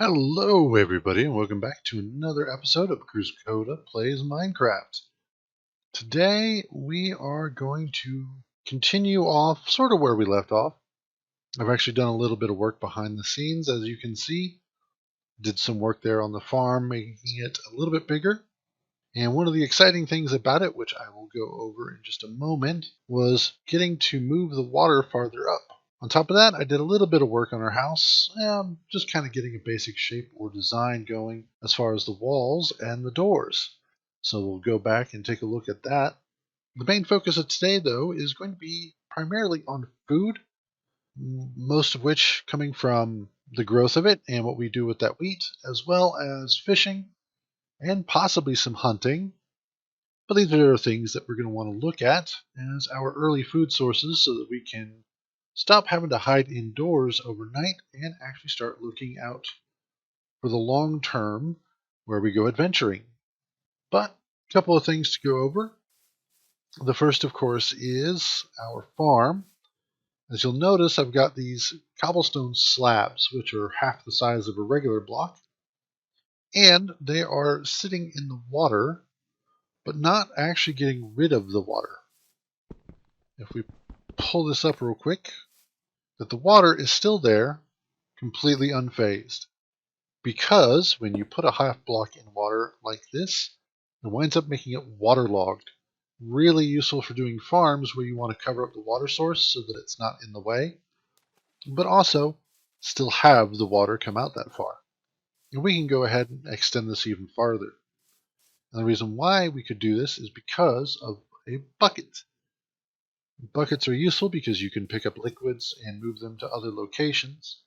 Hello, everybody, and welcome back to another episode of Cruz Coda Plays Minecraft. Today, we are going to continue off sort of where we left off. I've actually done a little bit of work behind the scenes, as you can see. Did some work there on the farm, making it a little bit bigger. And one of the exciting things about it, which I will go over in just a moment, was getting to move the water farther up. On top of that, I did a little bit of work on our house, just kind of getting a basic shape or design going as far as the walls and the doors. So we'll go back and take a look at that. The main focus of today, though, is going to be primarily on food, most of which coming from the growth of it and what we do with that wheat, as well as fishing and possibly some hunting. But these are things that we're going to want to look at as our early food sources so that we can stop having to hide indoors overnight and actually start looking out for the long term where we go adventuring. But a couple of things to go over. The first, of course, is our farm. As you'll notice, I've got these cobblestone slabs, which are half the size of a regular block, and they are sitting in the water, but not actually getting rid of the water. If we pull this up real quick, that the water is still there, completely unfazed. Because when you put a half block in water like this, it winds up making it waterlogged. Really useful for doing farms where you want to cover up the water source so that it's not in the way, but also still have the water come out that far. And we can go ahead and extend this even farther. And the reason why we could do this is because of a bucket. Buckets are useful because you can pick up liquids and move them to other locations.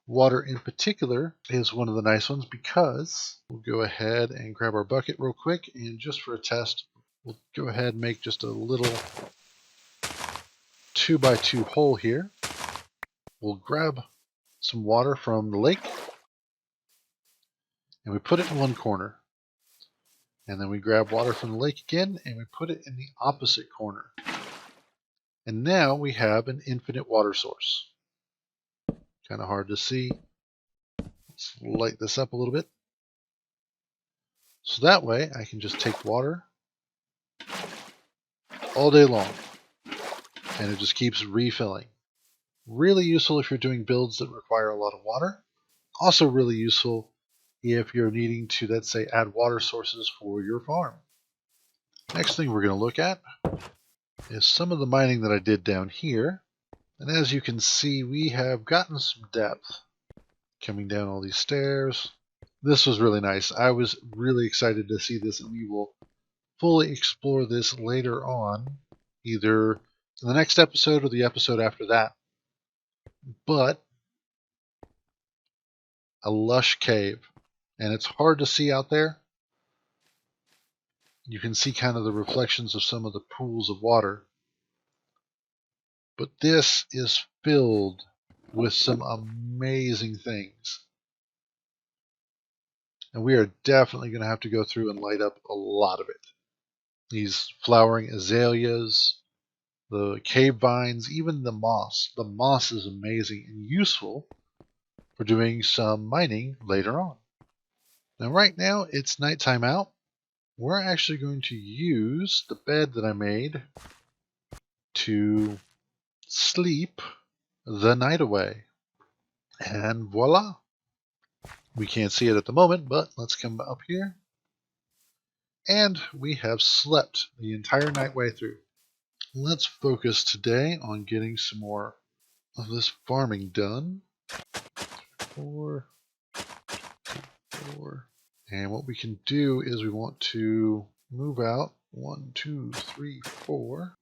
Water in particular is one of the nice ones because we'll go ahead and grab our bucket real quick, and just for a test, we'll go ahead and make just a little 2x2 hole here. We'll grab some water from the lake and we put it in one corner. And then we grab water from the lake again and we put it in the opposite corner. And now we have an infinite water source. Kind of hard to see. Let's light this up a little bit. So that way I can just take water all day long and it just keeps refilling. Really useful if you're doing builds that require a lot of water. Also really useful if you're needing to, let's say, add water sources for your farm. Next thing we're going to look at is some of the mining that I did down here. And as you can see, we have gotten some depth coming down all these stairs. This was really nice. I was really excited to see this, and we will fully explore this later on, either in the next episode or the episode after that. But a lush cave, and it's hard to see out there. You can see kind of the reflections of some of the pools of water. But this is filled with some amazing things. And we are definitely going to have to go through and light up a lot of it. These flowering azaleas, the cave vines, even the moss. The moss is amazing and useful for doing some mining later on. Now right now it's nighttime out. We're actually going to use the bed that I made to sleep the night away. And voila! We can't see it at the moment, but let's come up here. And we have slept the entire night way through. Let's focus today on getting some more of this farming done. 4, 4. And what we can do is we want to move out 1, 2, 3, 4.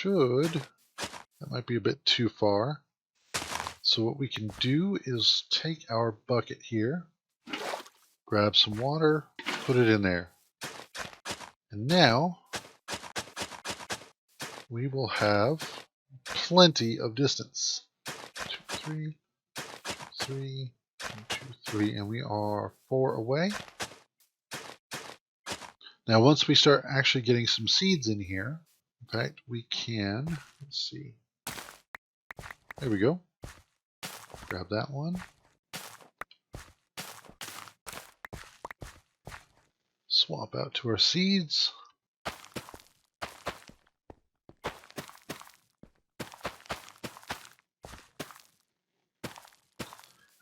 That might be a bit too far. So what we can do is take our bucket here, grab some water, put it in there. And now we will have plenty of distance. 2, 3, 3, 2, 3, and we are 4 away. Now once we start actually getting some seeds in here, in fact we can, let's see. There we go. Grab that one. Swap out to our seeds.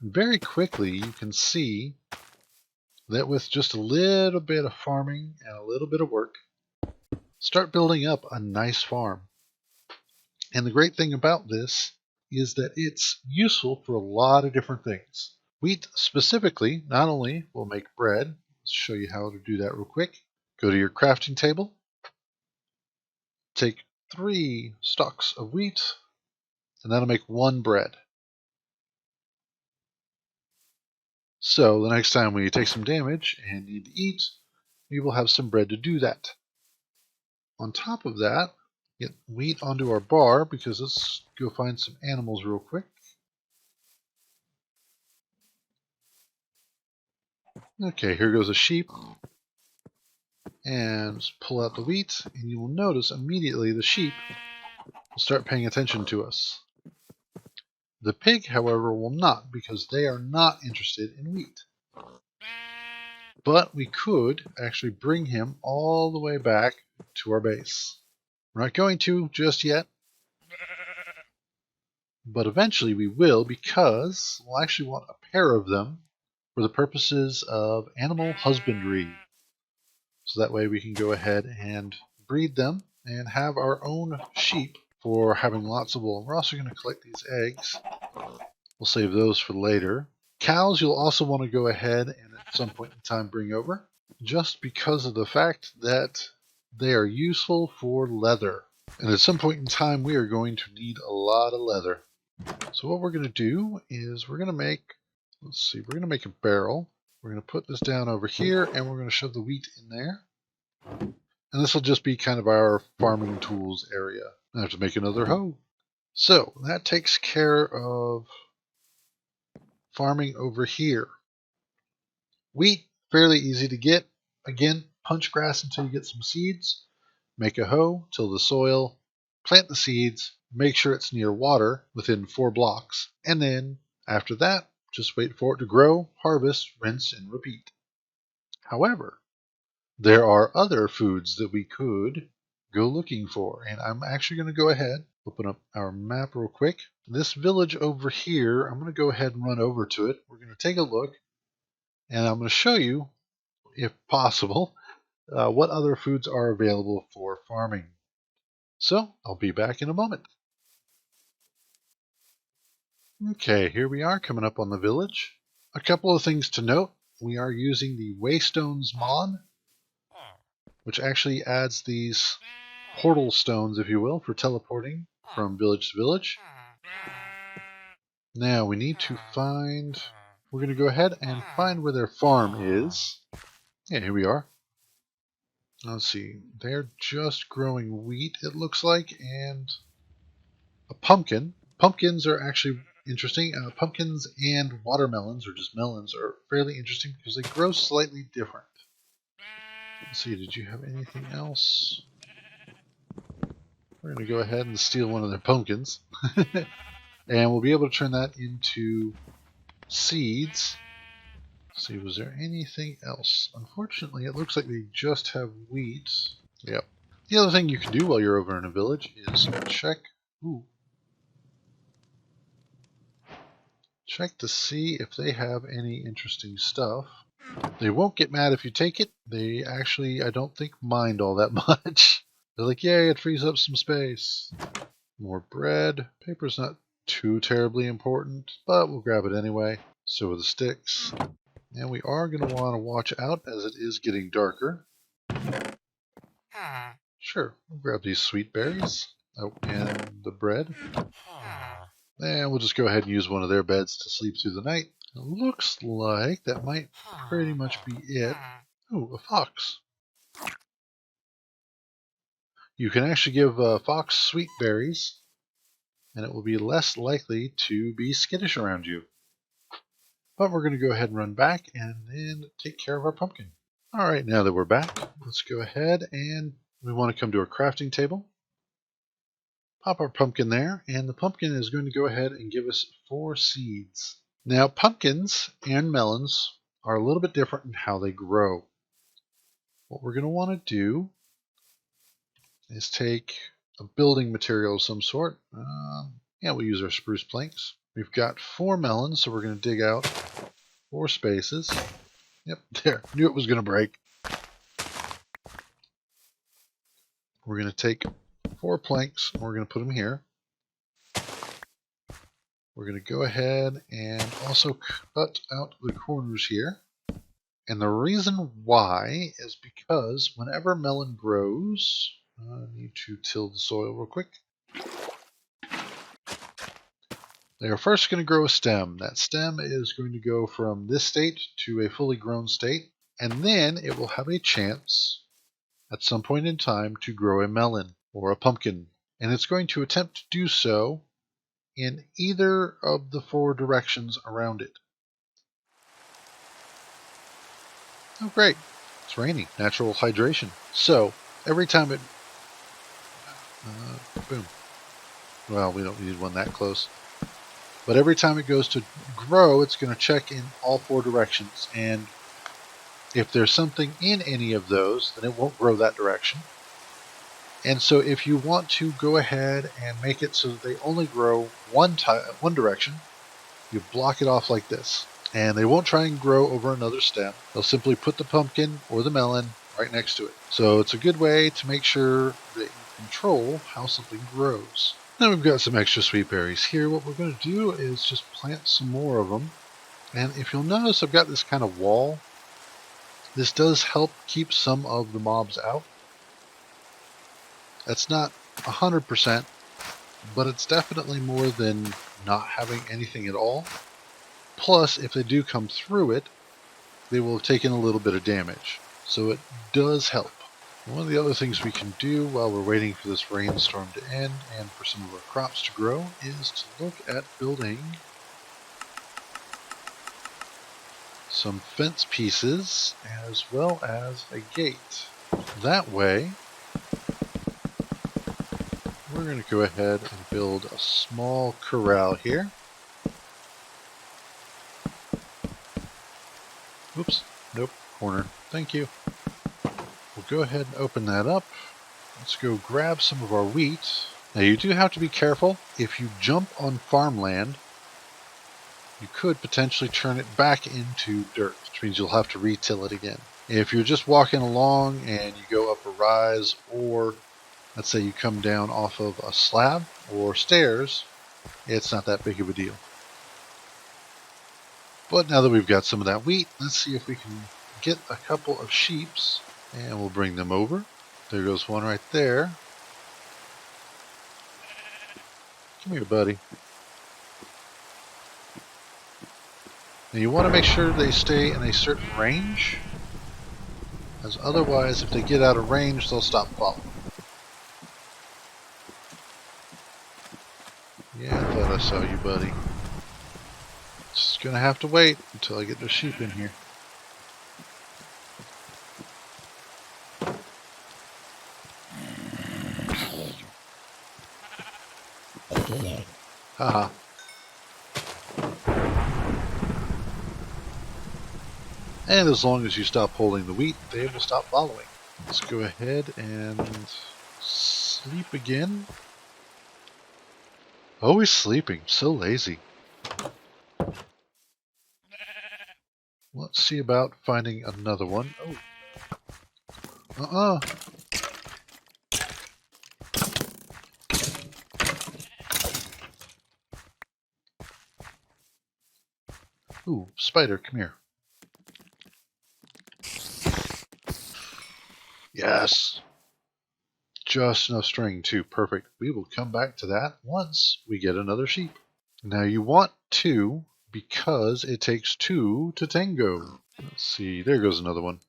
And very quickly you can see that with just a little bit of farming and a little bit of work, start building up a nice farm. And the great thing about this is that it's useful for a lot of different things. Wheat specifically not only will make bread, let's show you how to do that real quick. Go to your crafting table, take 3 stalks of wheat, and that'll make 1 bread. So the next time we take some damage and need to eat, we will have some bread to do that. On top of that, get wheat onto our bar because let's go find some animals real quick. Okay, here goes a sheep. And pull out the wheat, and you will notice immediately the sheep will start paying attention to us. The pig, however, will not because they are not interested in wheat. But we could actually bring him all the way back to our base. We're not going to just yet, but eventually we will because we'll actually want a pair of them for the purposes of animal husbandry. So that way we can go ahead and breed them and have our own sheep for having lots of wool. We're also going to collect these eggs. We'll save those for later. Cows you'll also want to go ahead and at some point in time bring over, just because of the fact that they are useful for leather. And at some point in time we are going to need a lot of leather. So what we're going to do is we're going to make, we're going to make a barrel. We're going to put this down over here and we're going to shove the wheat in there. And this will just be kind of our farming tools area. I have to make another hoe. So that takes care of farming over here. Wheat, fairly easy to get. Again, punch grass until you get some seeds. Make a hoe, till the soil, plant the seeds, make sure it's near water within 4 blocks. And then after that, just wait for it to grow, harvest, rinse, and repeat. However, there are other foods that we could go looking for, and I'm actually going to go ahead, open up our map real quick. This village over here, I'm going to go ahead and run over to it. We're going to take a look, and I'm going to show you, if possible, what other foods are available for farming. So, I'll be back in a moment. Okay, here we are coming up on the village. A couple of things to note. We are using the Waystones mod, which actually adds these portal stones, if you will, for teleporting from village to village. Now we need to find, we're going to go ahead and find where their farm is. Yeah, here we are. Let's see, they're just growing wheat, it looks like, and a pumpkin. Pumpkins are actually interesting. Pumpkins and watermelons, or just melons, are fairly interesting because they grow slightly different. Let's see, did you have anything else? We're going to go ahead and steal one of their pumpkins. And we'll be able to turn that into seeds. Let's see, was there anything else? Unfortunately, it looks like they just have wheat. Yep. The other thing you can do while you're over in a village is check. Ooh. Check to see if they have any interesting stuff. They won't get mad if you take it. They actually, I don't think, mind all that much. They're like, yay, it frees up some space. More bread. Paper's not too terribly important, but we'll grab it anyway. So are the sticks. And we are going to want to watch out as it is getting darker. Sure, we'll grab these sweet berries. Oh, and the bread. And we'll just go ahead and use one of their beds to sleep through the night. It looks like that might pretty much be it. Oh, a fox. You can actually give a fox sweet berries, and it will be less likely to be skittish around you. But we're going to go ahead and run back and then take care of our pumpkin. Alright, now that we're back, let's go ahead and we want to come to our crafting table. Pop our pumpkin there, and the pumpkin is going to go ahead and give us 4 seeds. Now, pumpkins and melons are a little bit different in how they grow. What we're going to want to do is take a building material of some sort. Yeah, we'll use our spruce planks. We've got 4 melons, so we're going to dig out 4 spaces. Yep, there. Knew it was going to break. We're going to take 4 planks, and we're going to put them here. We're going to go ahead and also cut out the corners here. And the reason why is because whenever melon grows, I need to till the soil real quick. They are first going to grow a stem. That stem is going to go from this state to a fully grown state, and then it will have a chance at some point in time to grow a melon or a pumpkin. And it's going to attempt to do so in either of the 4 directions around it. Oh, great. It's raining. Natural hydration. So, every time it... boom. Well, we don't need one that close. But every time it goes to grow, it's going to check in all 4 directions. And if there's something in any of those, then it won't grow that direction. And so if you want to go ahead and make it so that they only grow one direction, you block it off like this. And they won't try and grow over another stem. They'll simply put the pumpkin or the melon right next to it. So it's a good way to make sure that you control how something grows. Now we've got some extra sweet berries here. What we're going to do is just plant some more of them. And if you'll notice, I've got this kind of wall. This does help keep some of the mobs out. That's not 100%, but it's definitely more than not having anything at all. Plus, if they do come through it, they will have taken a little bit of damage. So it does help. One of the other things we can do while we're waiting for this rainstorm to end and for some of our crops to grow is to look at building some fence pieces as well as a gate. That way, we're going to go ahead and build a small corral here. Oops, nope, corner. Thank you. We'll go ahead and open that up. Let's go grab some of our wheat. Now you do have to be careful. If you jump on farmland, you could potentially turn it back into dirt, which means you'll have to re-till it again. If you're just walking along and you go up a rise, or let's say you come down off of a slab or stairs, it's not that big of a deal. But now that we've got some of that wheat, let's see if we can get a couple of sheeps, and we'll bring them over. There goes one right there. Come here, buddy. Now you want to make sure they stay in a certain range, as otherwise if they get out of range, they'll stop following. Yeah, I thought I saw you, buddy. Just gonna have to wait until I get the sheep in here. Haha. And as long as you stop holding the wheat, they will stop following. Let's go ahead and sleep again. Always sleeping, so lazy. Let's see about finding another one. Oh. Ooh, spider, come here. Yes! Just enough string, too. Perfect. We will come back to that once we get another sheep. Now you want 2 because it takes 2 to tango. Let's see. There goes another one.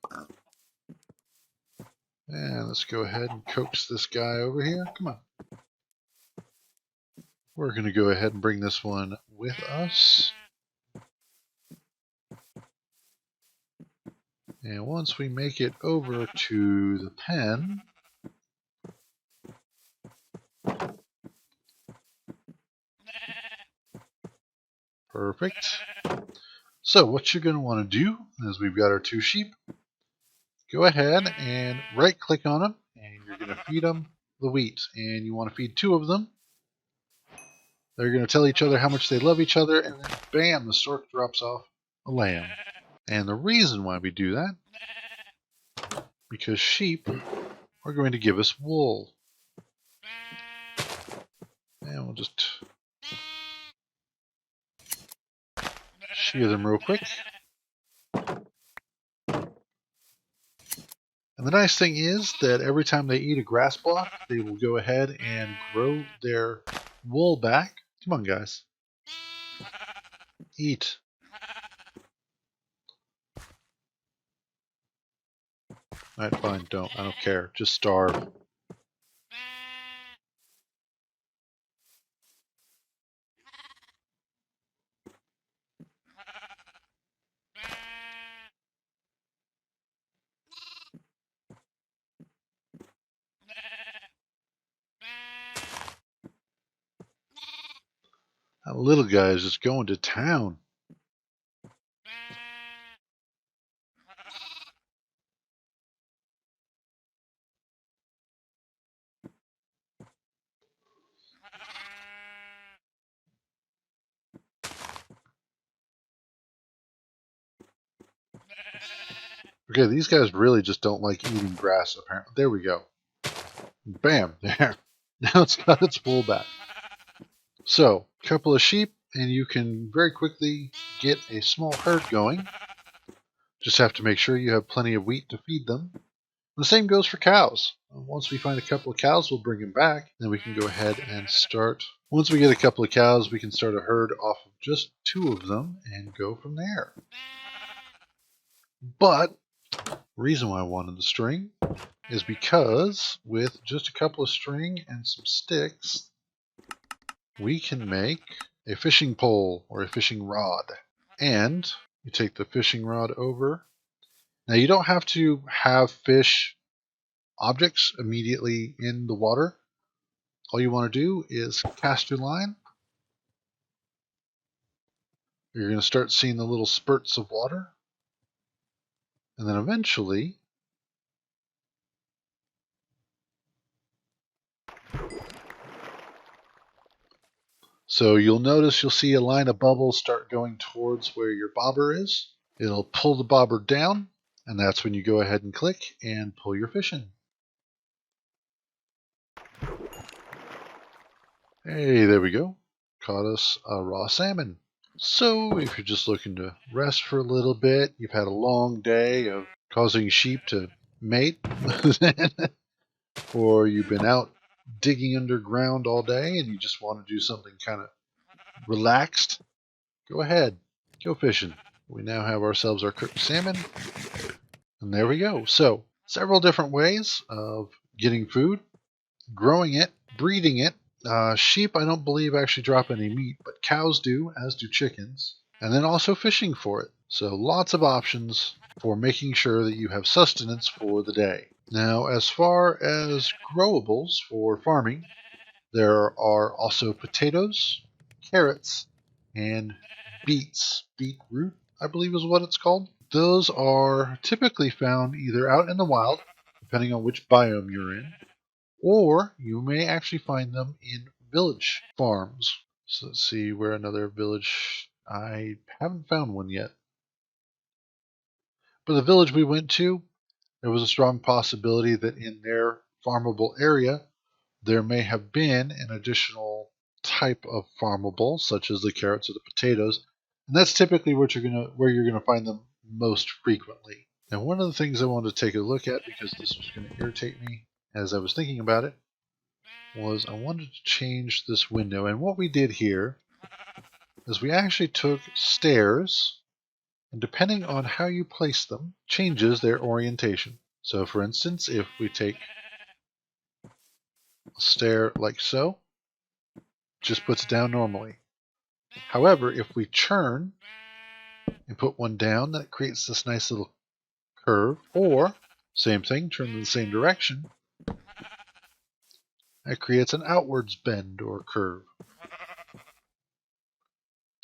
And let's go ahead and coax this guy over here. Come on. We're going to go ahead and bring this one with us. And once we make it over to the pen, Perfect. So what you're going to want to do is we've got our 2 sheep. Go ahead and right click on them and you're going to feed them the wheat. And you want to feed 2 of them. They're going to tell each other how much they love each other, and then bam, the stork drops off a lamb. And the reason why we do that, because sheep are going to give us wool. And we'll just shear them real quick. And the nice thing is that every time they eat a grass block, they will go ahead and grow their wool back. Come on, guys. Eat. Alright, fine, don't. I don't care. Just starve. That little guy is just going to town. Okay, these guys really just don't like eating grass, apparently. There we go. Bam, there. Now it's got its wool back. So, a couple of sheep, and you can very quickly get a small herd going. Just have to make sure you have plenty of wheat to feed them. The same goes for cows. Once we find a couple of cows, we'll bring them back. Then we can go ahead and start. Once we get a couple of cows, we can start a herd off of just 2 of them and go from there. But the reason why I wanted the string is because with just a couple of string and some sticks, we can make a fishing pole or a fishing rod. And you take the fishing rod over. Now you don't have to have fish objects immediately in the water. All you want to do is cast your line. You're going to start seeing the little spurts of water. And then eventually, so you'll see a line of bubbles start going towards where your bobber is. It'll pull the bobber down, and that's when you go ahead and click and pull your fish in. Hey, there we go. Caught us a raw salmon. So if you're just looking to rest for a little bit, you've had a long day of causing sheep to mate, or you've been out digging underground all day and you just want to do something kind of relaxed, go ahead, go fishing. We now have ourselves our cooked salmon, and there we go. So several different ways of getting food, growing it, breeding it. Sheep, I don't believe, actually drop any meat, but cows do, as do chickens. And then also fishing for it. So lots of options for making sure that you have sustenance for the day. Now, as far as growables for farming, there are also potatoes, carrots, and beets. Beetroot, I believe is what it's called. Those are typically found either out in the wild, depending on which biome you're in, or you may actually find them in village farms. So let's see where another village. I haven't found one yet. But the village we went to, there was a strong possibility that in their farmable area, there may have been an additional type of farmable, such as the carrots or the potatoes. And that's typically where you're gonna find them most frequently. Now, one of the things I wanted to take a look at, because this was going to irritate me as I was thinking about it, was I wanted to change this window. And what we did here is we actually took stairs, and depending on how you place them, changes their orientation. So for instance, if we take a stair like so, just puts it down normally. However, if we churn and put one down, then it creates this nice little curve. Or, same thing, turn in the same direction, it creates an outwards bend or curve.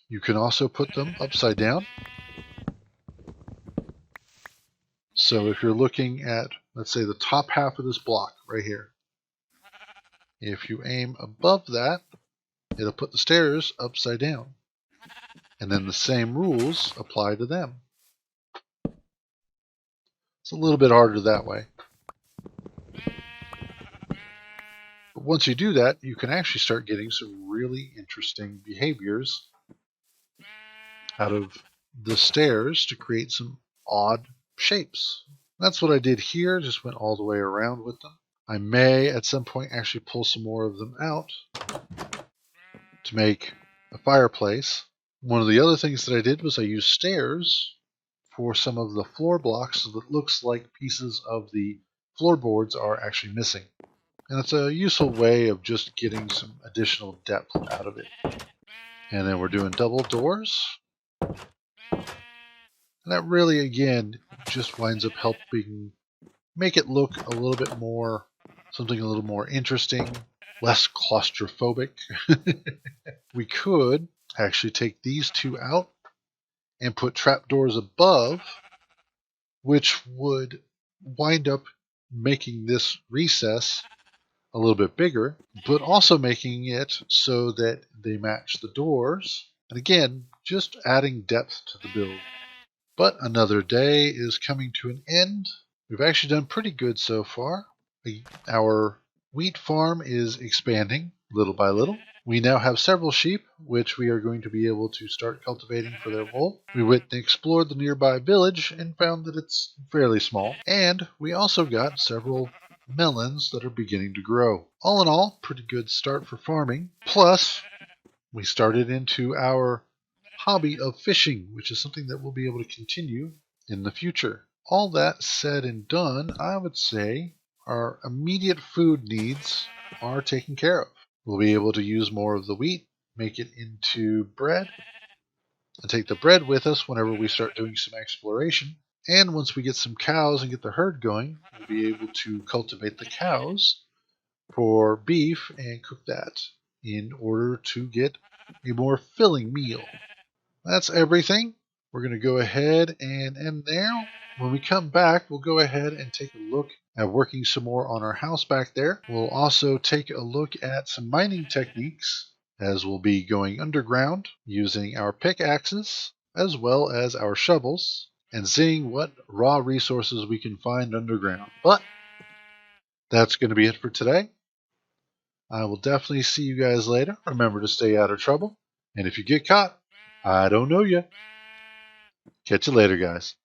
You can also put them upside down. So if you're looking at, let's say, the top half of this block right here, if you aim above that, it'll put the stairs upside down. And then the same rules apply to them. It's a little bit harder that way. But once you do that, you can actually start getting some really interesting behaviors out of the stairs to create some odd shapes. That's what I did here, just went all the way around with them. I may at some point actually pull some more of them out to make a fireplace. One of the other things that I did was I used stairs for some of the floor blocks so that it looks like pieces of the floorboards are actually missing. And it's a useful way of just getting some additional depth out of it. And then we're doing double doors. And that really, again, just winds up helping make it look a little bit more, something a little more interesting, less claustrophobic. We could actually take these two out and put trapdoors above, which would wind up making this recess a little bit bigger, but also making it so that they match the doors. And again, just adding depth to the build. But another day is coming to an end. We've actually done pretty good so far. Our wheat farm is expanding little by little. We now have several sheep, which we are going to be able to start cultivating for their wool. We went and explored the nearby village and found that it's fairly small. And we also got several melons that are beginning to grow. All in all, pretty good start for farming. Plus, we started into our hobby of fishing, which is something that we'll be able to continue in the future. All that said and done, I would say our immediate food needs are taken care of. We'll be able to use more of the wheat, make it into bread, and take the bread with us whenever we start doing some exploration. And once we get some cows and get the herd going, we'll be able to cultivate the cows for beef and cook that in order to get a more filling meal. That's everything. We're going to go ahead and end there. When we come back, we'll go ahead and take a look at working some more on our house back there. We'll also take a look at some mining techniques, as we'll be going underground using our pickaxes as well as our shovels and seeing what raw resources we can find underground. But that's going to be it for today. I will definitely see you guys later. Remember to stay out of trouble. And if you get caught, I don't know you. Catch you later, guys.